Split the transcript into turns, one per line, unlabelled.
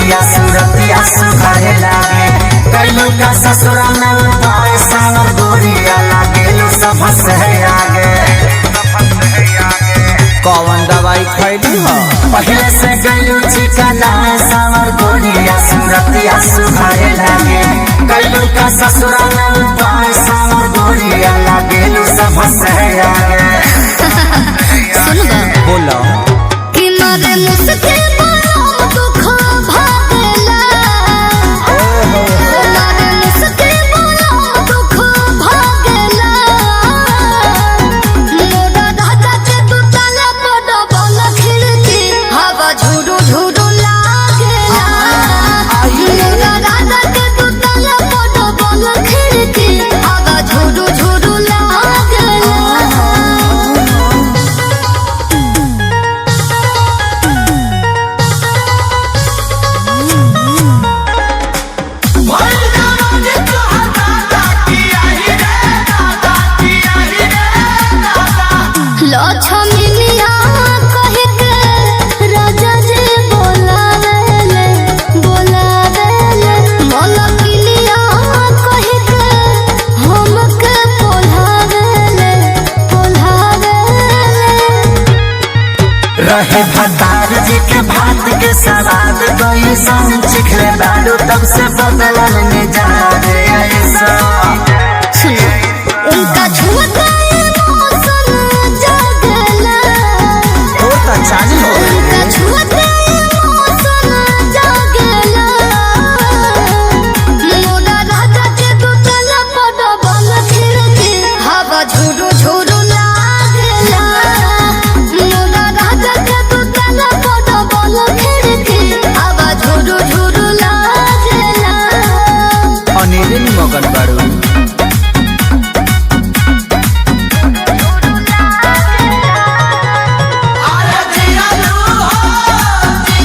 गोरिया सूरतिया सुखाए लागे कैलू का ससुरा में उपाय सावर गोरिया लागेलू सब हंसे आगे।
कौन दवाई खैली हो
पहले से गैलू चिकना सावर गोरिया सूरतिया सुखाए लागे कैलू का ससुरा में उपाय सावर गोरिया लागेलू सब हंसे आगे।
बोलो
कि मारे मुझसे दुख भागेला मारे मुझसे दुख भागेला मोरा राजा के तू ताला बड़ा बल खिड़की हवा झुरु झुरु लागेला मोरा राजा के तू ताला बड़ा बल खिड़की हवा झुरु झुरु लागेला। लक्ष्मीनिया कहि के राजा जी बोलावेले मलकिनिया कहि के हमके पोल्हावेले
रहे भतार जी के भात के सवाद कोई संग चिखले बालू तब से बदलन में जा रे ऐसा।
उनका छुआ उनका छुआ जागेला मोरा राजा के तू ताला बड़ा बल खिड़की हवा झुरु झुरु लागेला मोरा राजा के तू ताला बड़ा बल खिड़की हवा झुरु झुरु लागेला।
अनिल मगन बाड़ू।